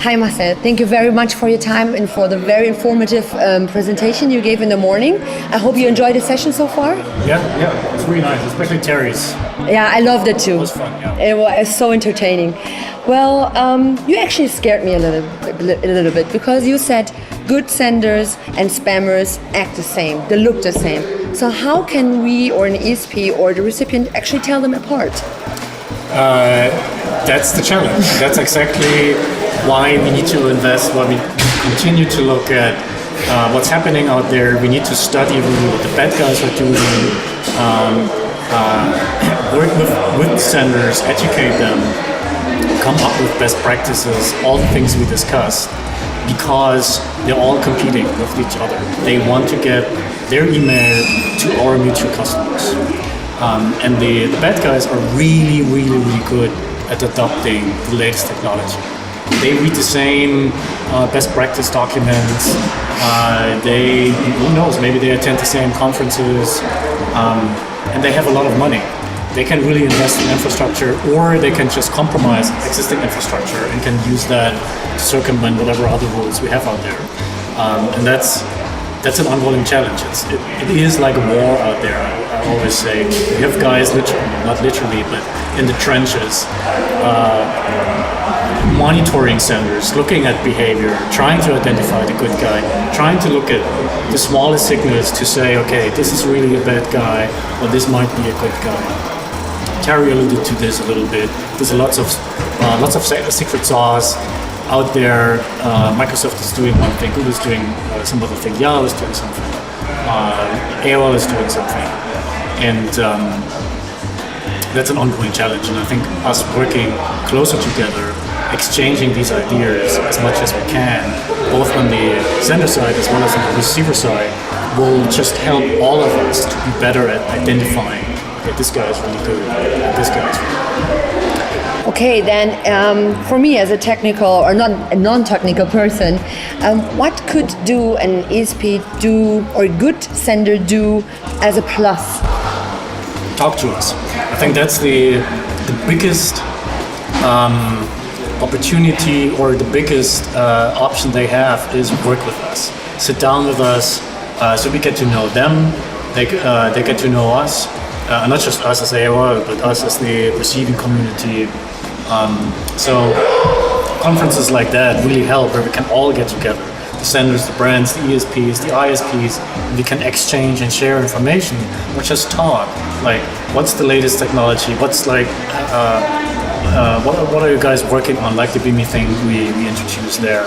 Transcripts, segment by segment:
Hi Marcel, thank you very much for your time and for the very informative presentation you gave in the morning. I hope you enjoyed the session so far. Yeah, it's really nice, especially Terry's. Yeah, I loved it too. It was fun, yeah. It was so entertaining. Well, you actually scared me a little bit because you said good senders and spammers act the same, they look the same. So how can we or an ESP or the recipient actually tell them apart? That's the challenge. That's exactly why we need to invest, why we continue to look at what's happening out there. We need to study really what the bad guys are doing, work with senders, educate them, come up with best practices, all the things we discussed, because they're all competing with each other. They want to get their email to our mutual customers. And the bad guys are really, really, really good at adopting the latest technology. They read the same best practice documents. Who knows, maybe they attend the same conferences, and they have a lot of money. They can really invest in infrastructure, or they can just compromise existing infrastructure and can use that to circumvent whatever other rules we have out there. And that's an ongoing challenge. It is like a war out there. I always say we have guys, not literally, but in the trenches, monitoring senders, looking at behavior, trying to identify the good guy, trying to look at the smallest signals to say, okay, this is really a bad guy, or this might be a good guy. Terry alluded to this a little bit. There's lots of secret sauce out there. Microsoft is doing one thing, Google is doing some other thing, Yahoo is doing something, AOL is doing something, and that's an ongoing challenge. And I think us working closer together, exchanging these ideas as much as we can, both on the sender side as well as on the receiver side, will just help all of us to be better at identifying, okay, this guy is really good, this guy is really good. Okay, then for me as a technical or a non-technical person, what could do an ESP do or a good sender do as a plus? Talk to us. I think that's the biggest opportunity, or the biggest option they have is work with us. Sit down with us, so we get to know them, they get to know us, not just us as AOL, but us as the receiving community. So conferences like that really help, where we can all get together. The senders, the brands, the ESPs, the ISPs, and we can exchange and share information, or just talk. Like, what's the latest technology? What's like, what are you guys working on? Like the BIMI thing we introduced there.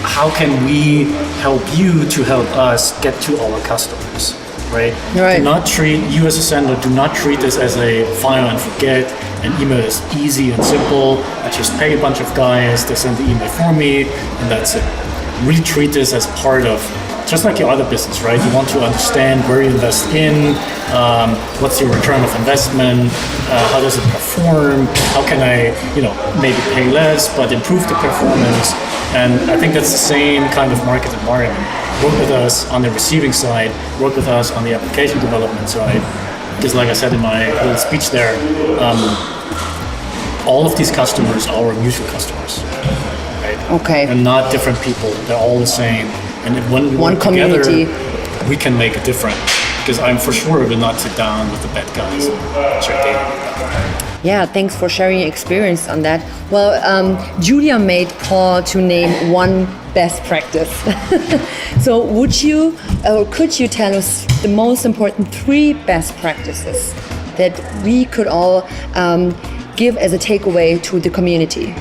How can we help you to help us get to our customers? Right? Do not treat you as a sender. Do not treat this as a file and forget. An email is easy and simple. I just pay a bunch of guys. They send the email for me, and that's it. Really treat this as part of, just like your other business, right? You want to understand where you invest in, what's your return of investment, how does it perform, how can I, maybe pay less but improve the performance. And I think that's the same kind of market environment. Work with us on the receiving side, work with us on the application development side. Because like I said in my little speech there, all of these customers are our mutual customers. Right? Okay. And not different people. They're all the same. And if when we work together, we can make a difference. Because I'm for sure will not sit down with the bad guys and share data. Yeah, thanks for sharing your experience on that. Well, Julia made Paul to name one best practice. So could you tell us the most important 3 best practices that we could all give as a takeaway to the community?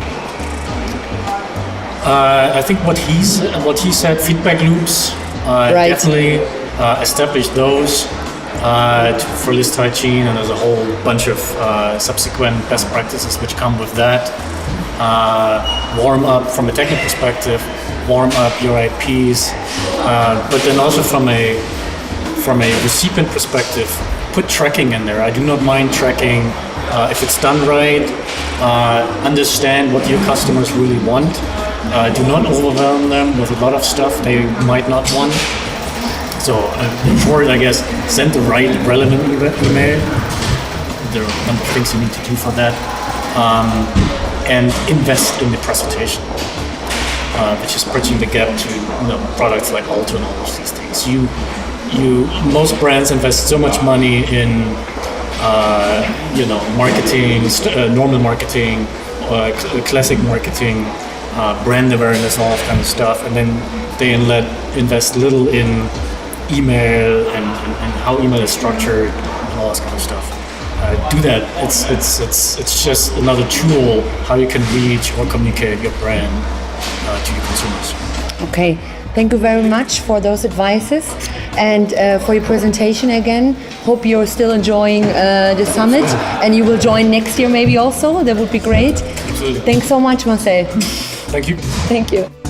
I think what he said, feedback loops, definitely establish those for list hygiene, and there's a whole bunch of subsequent best practices which come with that. Warm up from a technical perspective, warm up your IPs, but then also from a recipient perspective, put tracking in there. I do not mind tracking if it's done right. Understand what your customers really want. Do not overwhelm them with a lot of stuff they might not want. So in short, I guess, send the right relevant email. There are a number of things you need to do for that. And invest in the presentation. which is bridging the gap to products like Alto and all of these things. Most brands invest so much money in marketing, normal marketing, classic marketing, brand awareness, all that kind of stuff, and then they invest little in email and how email is structured and all that kind of stuff. Do that. It's just another tool how you can reach or communicate your brand to your consumers. Okay, thank you very much for those advices and for your presentation again. Hope you're still enjoying the summit and you will join next year maybe also. That would be great. Absolutely. Thanks so much, Marcel. Thank you. Thank you.